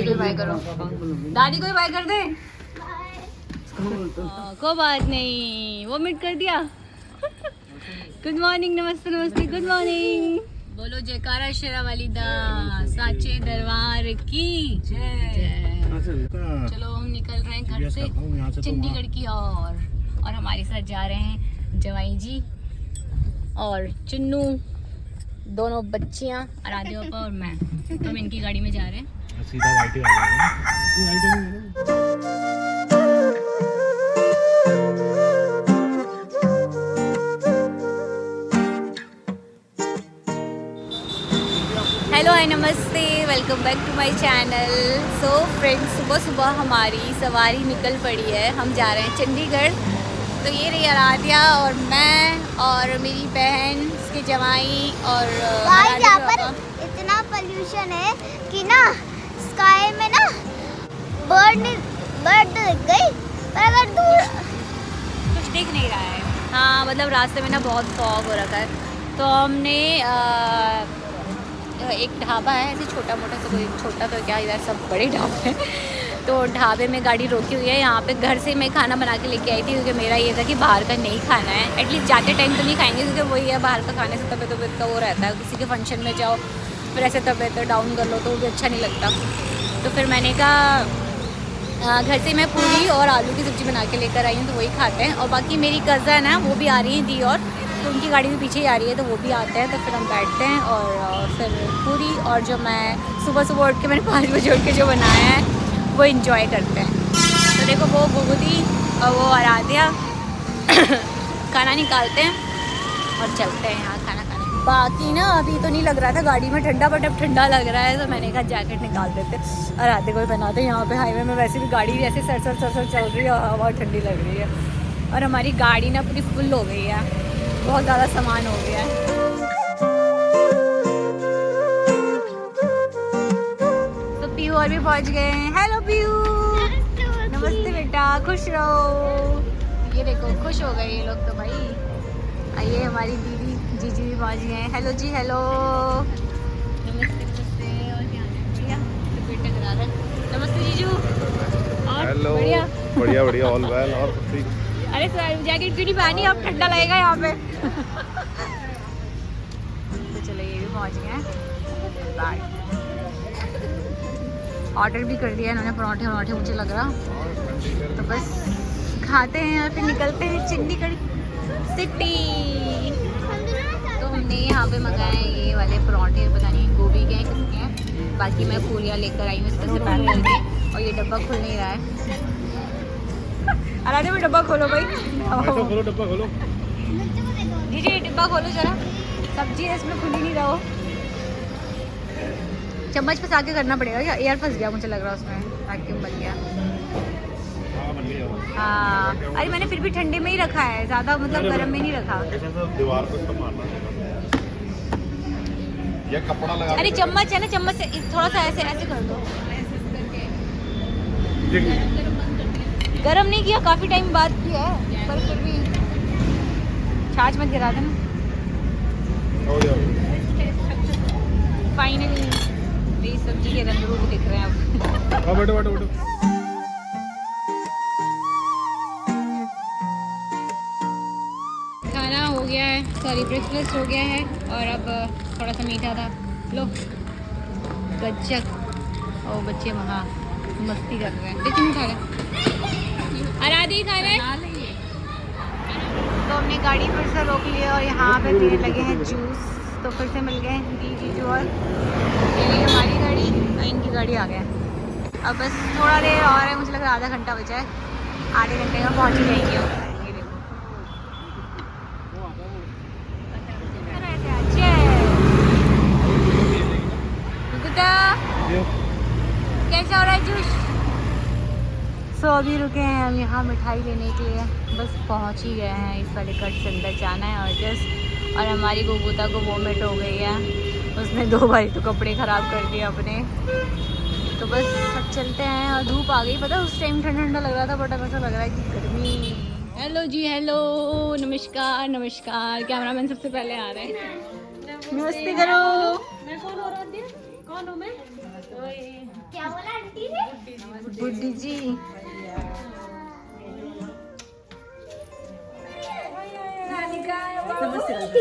को बाय करो, दादी को बाय कर दे। कोई बात नहीं, वो मिट कर दिया। गुड मॉर्निंग, नमस्ते नमस्ते, गुड मॉर्निंग। बोलो जयकारा शेरा वाली दा साचे दरबार की जय। चलो हम निकल रहे हैं घर से चंडीगढ़ की ओर, और हमारे साथ जा रहे हैं जवाई जी और चुन्नू, दोनों बच्चियां, आराध्या पापा और मैं। तो हम इनकी गाड़ी में जा रहे हैं। सीधा वाइट आ जाएगा। हेलो हाय नमस्ते, welcome back to my channel. So friends, सुबह सुबह हमारी सवारी निकल पड़ी है, हम जा रहे हैं चंडीगढ़। तो ये रही आराध्या और मैं और मेरी बहन, उसके जवाई और यहाँ पर इतना पोल्यूशन है कि ना स्काई में ना बर्ड दिख गई, पर अगर दूर कुछ दिख नहीं रहा है। हाँ मतलब रास्ते में ना बहुत फॉग हो रखा है। तो हमने एक ढाबा है ऐसे छोटा मोटा सा, कोई छोटा तो क्या यार, सब बड़े ढाबे हैं। तो ढाबे में गाड़ी रोकी हुई है। यहाँ पे घर से मैं खाना बना के लेके आई थी, क्योंकि मेरा ये था कि बाहर का नहीं खाना है। एटलीस्ट जाते टाइम तो नहीं खाएंगे, क्योंकि वही है, बाहर का खाने से तबीयत का वो रहता है। किसी के फंक्शन में जाओ फिर ऐसे तबीयत डाउन कर लो तो वो भी अच्छा नहीं लगता। तो फिर मैंने कहा घर से मैं पूरी और आलू की सब्ज़ी बना के लेकर आई हूँ, तो वही खाते हैं। और बाकी मेरी कज़न है, वो भी आ रही है दी, और तो उनकी गाड़ी भी पीछे ही आ रही है, तो वो भी आते हैं। तो फिर हम बैठते हैं और फिर पूरी और जो मैं सुबह सुबह उठ के मैंने 5 बजे उठ के जो बनाया है वो इंजॉय करते हैं। तो देखो वो गुगुदी और वो आराध्या खाना निकालते हैं और चलते हैं यहाँ खाना खाने। बाकी ना अभी तो नहीं लग रहा था गाड़ी में ठंडा, बट अब ठंडा लग रहा है, तो मैंने कहा जैकेट निकाल देते आराध्या को बनाते। यहाँ पे हाईवे में वैसे भी गाड़ी ऐसे सरसर चल रही है और हवा ठंडी लग रही है, और हमारी गाड़ी ना पूरी फुल हो गई है, बहुत ज़्यादा सामान हो गया है। तो पीयू और भी पहुंच गए हैं। हेलो पीयू, नमस्ते बेटा, खुश रहो। ये देखो खुश हो गए ये लोग तो भाई। आइए हमारी दीदी जीजी भी पहुंच गए हैं। हेलो जी, हेलो, नमस्ते नमस्ते। और क्या तो बेटा करा रहा है। नमस्ते जीजू। और हेलो, बढ़िया बढ़िया ऑल वेल। और ठीक। अरे सर जैकेट क्यों नहीं पहनी, अब ठंडा लगेगा यहाँ पे। तो चलो ये भी पहुँच गए हैं। ऑर्डर भी कर दिया इन्होंने, पराठे मुझे लग रहा। तो बस खाते हैं और फिर निकलते हैं चंडीगढ़ सिटी। तो हमने यहाँ पे मंगाए ये वाले पराठे, पता नहीं गोभी के हैं किसके हैं। बाकी मैं पूरियाँ लेकर आई हूँ इसमें से पैक करके, और ये डब्बा खुल नहीं रहा है। अरे में डब्बा खोलो भाई, खोलो डब्बा खोलो। जी डब्बा खोलो जरा, सब्जी है इसमें, खुल ही नहीं रहा हो। चम्मच फंसा के करना पड़ेगा क्या, एयर फंस गया मुझे लग रहा है उसमें, वैक्यूम बन गया। हाँ अरे मैंने फिर भी ठंडे में ही रखा है, ज़्यादा मतलब गर्म में नहीं रखा। दीवार पर तो मारना ये कपड़ा लगा। अरे चम्मच है ना, चम्मच से थोड़ा सा ऐसे ऐसे कर दो। गरम नहीं किया, काफ़ी टाइम बाद किया है, पर फिर भी छाछ मत गिरा देना। फाइनली मेरी सब्जी के रंग रूप दिख रहे हैं अब। बैठो। खाना हो गया है, सॉरी ब्रेकफास्ट हो गया है, और अब थोड़ा सा मीठा था। लो गज्जक, और बच्चे वहाँ मस्ती कर रहे हैं। लेकिन खा रहे आराधी खा रहे। तो हमने गाड़ी फिर से रोक लिया और यहाँ पे पीने लगे हैं जूस। तो फिर से मिल गए दीदी और ये हमारी गाड़ी और इनकी गाड़ी आ गया। अब बस थोड़ा देर और है, मुझे लग रहा है आधा घंटा बचा है, आधे घंटे में पहुँच ही जाएंगे। ये देखो कैसा हो रहा है जूस। सो अभी रुके हैं हम यहाँ मिठाई लेने के लिए, बस पहुँच ही गए हैं। इस वाले कट से अंदर जाना है और जस्ट, और हमारी गोगूता को वोमिट हो गई है, उसने 2 बार तो कपड़े ख़राब कर दिए अपने। तो बस अब चलते हैं, और धूप आ गई, पता उस टाइम ठंडा ठंडा लग रहा था, बट अब ऐसा लग रहा है कि गर्मी। हेलो जी, हेलो, नमस्कार नमस्कार। कैमरामैन सबसे पहले आ रहे हैं, नमस्ते करो। कौन हूँ मैं? क्या बोला आंटी ने? बुड्ढी जी।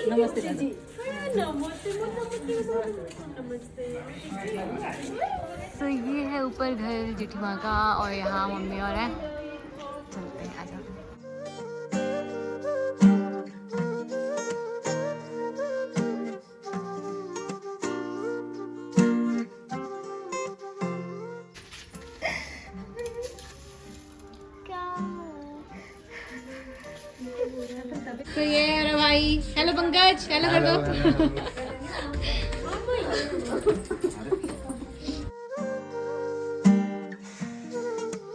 नमस्ते जी। तो ये है ऊपर घर जेठीमा का और यहाँ मम्मी और है। चलते हैं, आजा। तो ये है मेरा भाई। हेलो पंकज, हेलो कर दो।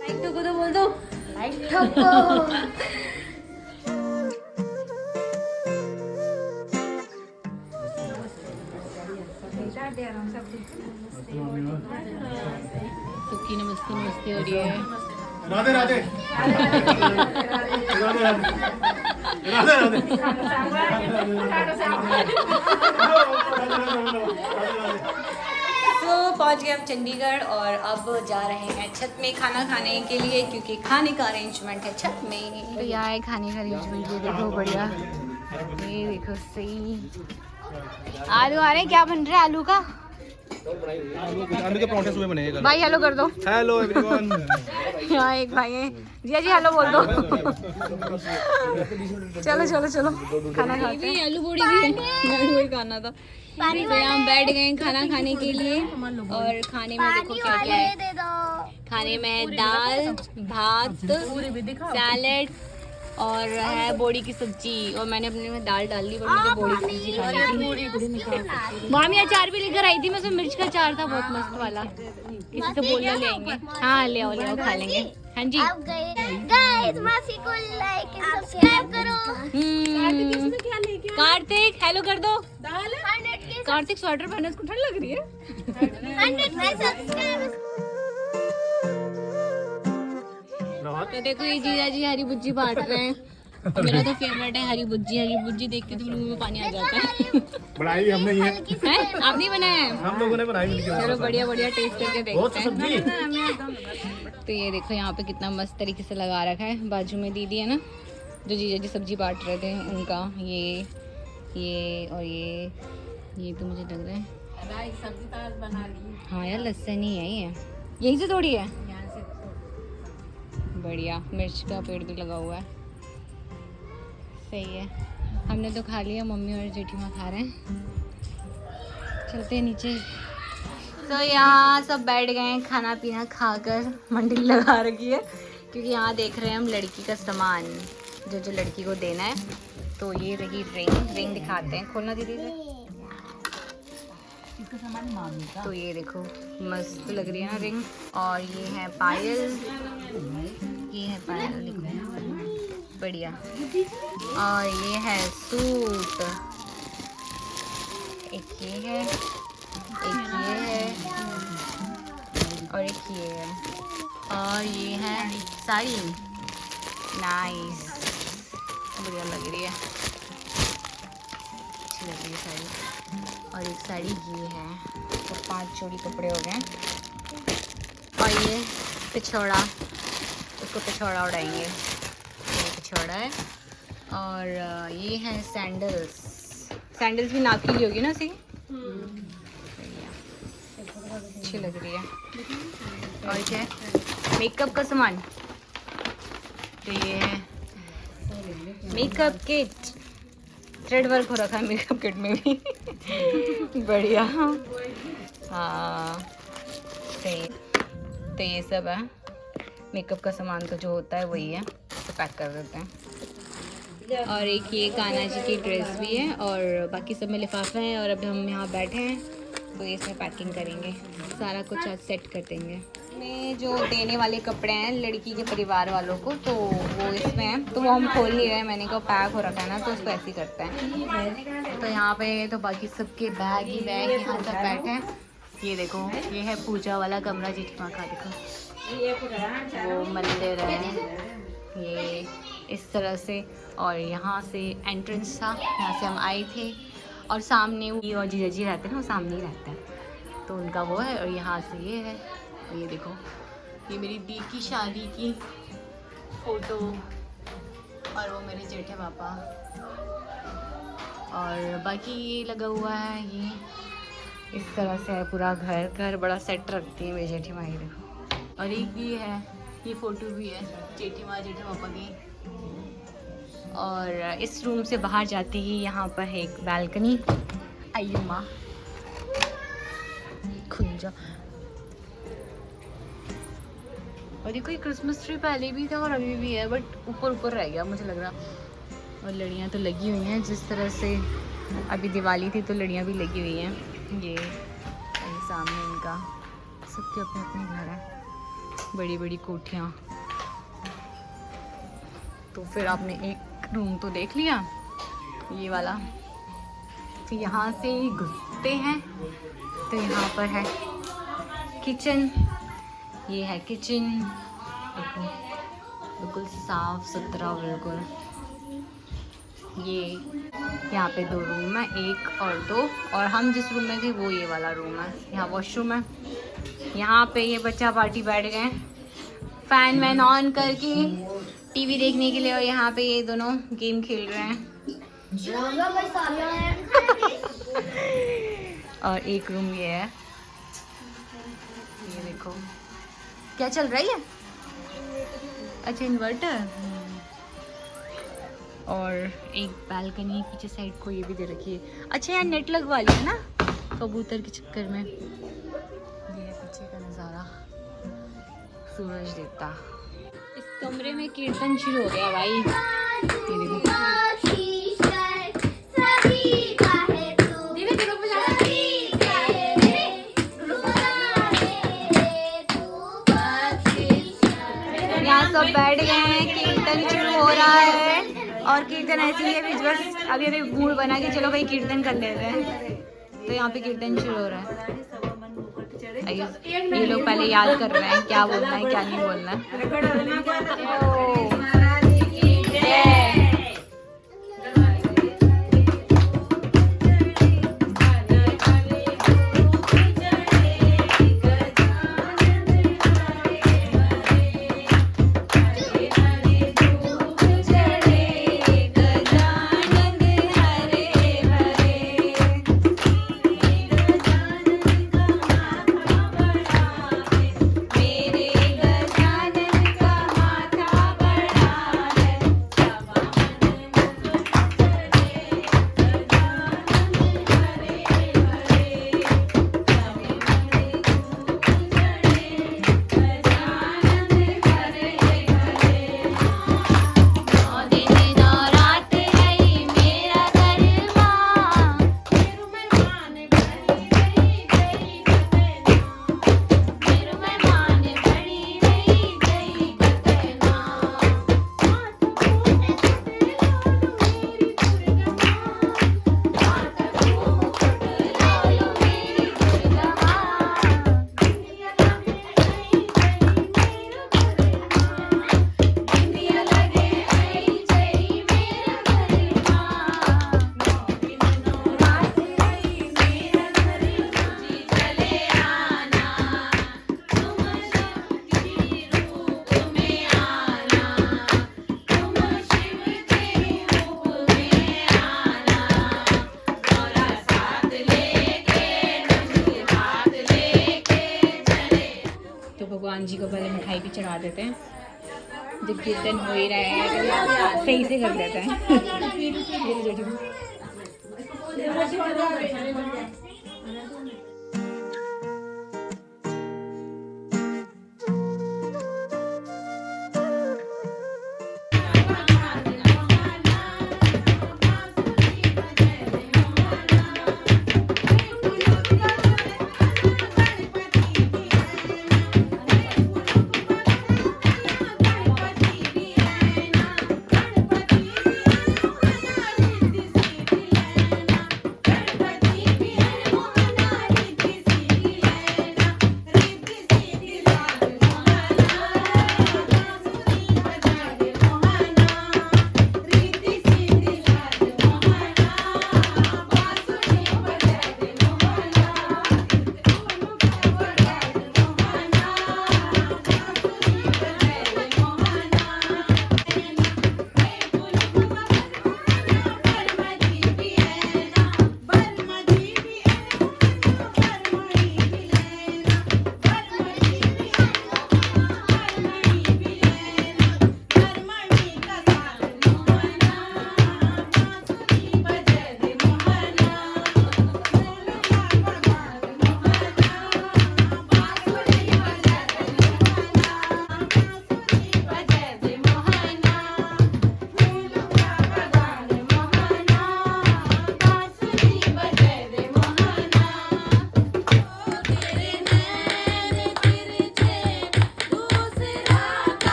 लाइक ठोको तो बोल दो। लाइक ठोको। सबकी नमस्ते नमस्ते हो रही है। राधे राधे राधे राधे तो पहुंच गए हम चंडीगढ़ और अब जा रहे हैं छत में खाना खाने के लिए, क्योंकि खाने का अरेंजमेंट है छत में। तो यहाँ है खाने का अरेंजमेंट, ये देखो बढ़िया, ये देखो सही। आलू आ रहे हैं, क्या बन रहा है आलू का? आलू के पराठे सुबह बनेगा। भाई हेलो कर दो। Hello everyone. यहाँ एक भाई है, जी जी हेलो बोल दो। चलो चलो चलो खाना खाते हैं। आलू पूड़ी भी है, वही खाना था। तो यहाँ बैठ गए खाना खाने के लिए और खाने में देखो क्या क्या है। दे दो। खाने में है दाल, भात, सैलेड और है बोड़ी की सब्जी। और मैंने अपने में दाल डाल दी, पर मुझे बोड़ी की सब्जी खानी थी। मामी अचार भी लेकर आई थी, मैं उसमें मिर्च का अचार था बहुत मस्त वाला। किसी से बोलना ले आएंगे। हाँ ले आओ खा लेंगे। हाँ जी अब गए गाइस, मासी को लाइक एंड सब्सक्राइब करो। कार्तिक हेलो कर दो। 100 के कार्तिक स्वेटर पहने, उसको ठंड लग रही है। 100 के सब्सक्राइब। तो देखो ये जीजा जी हरी भुज्जी बांट रहे हैं। और मेरा तो फेवरेट है हरी भुज्जी। हरी भुज्जी देख के तो मुंह में पानी आ जाता है। बनाई हमने ये, हैं? आप नहीं बनाया है? हम लोगों ने बनाई मिलकर। चलो बढ़िया बढ़िया टेस्ट करके बहुत देखते हैं। सब्जी। तो ये देखो यहाँ पे कितना मस्त तरीके से लगा रखा है। बाजू में दीदी है ना, जो जीजा जी सब्जी बांट रहे थे, उनका ये और ये तो मुझे लग रहा है सब्जी तो आज बना ली। हाँ यार लहसुन ही है ये, यहीं से तोड़ी है। बढ़िया, मिर्च का पेड़ भी लगा हुआ है, सही है। हमने तो खा लिया, मम्मी और जेठीमा खा रहे हैं। चलते हैं नीचे। तो यहाँ सब बैठ गए हैं, खाना पीना खाकर मंडली लगा रखी है, क्योंकि यहाँ देख रहे हैं हम लड़की का सामान जो जो लड़की को देना है। तो ये रही रिंग दिखाते हैं, खोलना दीदी से। इसका सामान मामी का। तो ये देखो मस्त लग रही है ना रिंग। और ये है पायल, ये है पायल देखो बढ़िया। और ये है सूट, एक ये है, एक ये है और एक ये है। और ये है साड़ी, नाइस बढ़िया लग रही है, अच्छी लग रही है साड़ी। और एक साड़ी ये है। तो 5 जोड़ी कपड़े हो गए। और ये पिछौड़ा, उसको पिछौड़ा उड़ाएंगे, ये पिछौड़ा है। और ये है सैंडल्स भी नाप की ली होगी ना उसी, अच्छी लग रही है। और क्या है, मेकअप का सामान। तो ये है मेकअप किट, थ्रेड वर्क हो रखा है मेकअप किट में भी। बढ़िया हाँ सही। तो ये सब है मेकअप का सामान, तो जो होता है वही है, तो पैक कर देते हैं। और एक ये कान्हा जी की ड्रेस भी है और बाकी सब में लिफाफे हैं। और अभी हम यहाँ बैठे हैं तो इसमें पैकिंग करेंगे, सारा कुछ आज सेट कर देंगे। में जो देने वाले कपड़े हैं लड़की के परिवार वालों को, तो वो इसमें है, तो वो हम खोल नहीं रहे हैं। मैंने कहा पैक हो रखा है ना, तो उसको ऐसे ही करते हैं। तो यहाँ पे तो बाकी सबके बैग ही बैग यहाँ सब बैठे हैं। ये देखो ये है पूजा वाला कमरा जेठीमा का, देखो वो मंदिर है ये इस तरह से। और यहाँ से एंट्रेंस था, यहाँ से हम आए थे। और सामने और जीजा जी रहते हैं ना, वो सामने ही रहते हैं। तो उनका वो है, और यहाँ से ये है। और ये देखो, ये मेरी दी की शादी की फ़ोटो, और वो मेरे जेठे पापा, और बाकी ये लगा हुआ है। ये इस तरह से है पूरा घर। घर बड़ा सेट रखती है मेरी जेठी माँ। ये देखो, और एक ये है, ये फ़ोटो भी है जेठी माँ जेठे पापा की। और इस रूम से बाहर जाते ही यहाँ पर है एक बालकनी। आइयो माँ, खुल जा। और देखो, ये क्रिसमस ट्री पहले भी था और अभी भी है, बट ऊपर ऊपर रह गया मुझे लग रहा। और लड़ियाँ तो लगी हुई हैं, जिस तरह से अभी दिवाली थी तो लड़ियाँ भी लगी हुई हैं। ये सामने इनका सबके अपने अपने घर हैं, बड़ी बड़ी कोठियाँ। तो फिर आपने एक रूम तो देख लिया, ये वाला। तो यहाँ से घुसते हैं तो यहाँ पर है किचन। ये है किचन, देखो बिल्कुल साफ सुथरा बिल्कुल। ये यहाँ पे 2 रूम है, 1 और 2, और हम जिस रूम में थे वो ये वाला रूम है। यहाँ वॉशरूम है। यहाँ पे ये बच्चा पार्टी बैठ गए फैन वैन ऑन करके टीवी देखने के लिए, और यहाँ पे ये दोनों गेम खेल रहे हैं। और एक रूम ये है, ये देखो क्या चल रही है। अच्छा, इन्वर्टर। और एक बालकनी पीछे साइड को ये भी दे रखी है। अच्छा, यहाँ नेट लगवा लिया ना कबूतर के चक्कर में। ये है पीछे का नज़ारा, सूरज देवता। इस कमरे में कीर्तन शुरू हो गया भाई। ये देखो, यहाँ सब बैठ गए हैं, कीर्तन शुरू हो रहा है। और कीर्तन ऐसी है बस अभी मूड बना के चलो भाई कीर्तन कर लेते हैं। तो यहाँ पे कीर्तन शुरू हो रहा है। ये लोग पहले याद कर रहे हैं क्या बोलना है क्या नहीं बोलना है। भगवान जी को पहले मिठाई भी चढ़ा देते हैं, जब कीर्तन हो ही रहा है सही से कर देते हैं।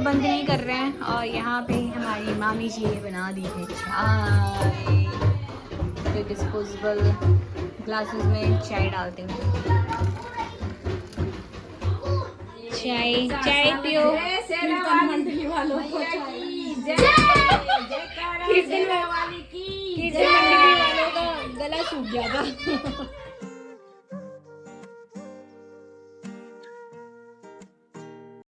बंद नहीं कर रहे हैं। और यहाँ पे हमारी मामी जी ने बना दी है चाय, तो डिस्पोजेबल ग्लासेस में चाय डालते हैं। चाय चाय पियो। कीर्तन मंडली वालों को कीर्तन मंडली वालों का गला सूख गया था।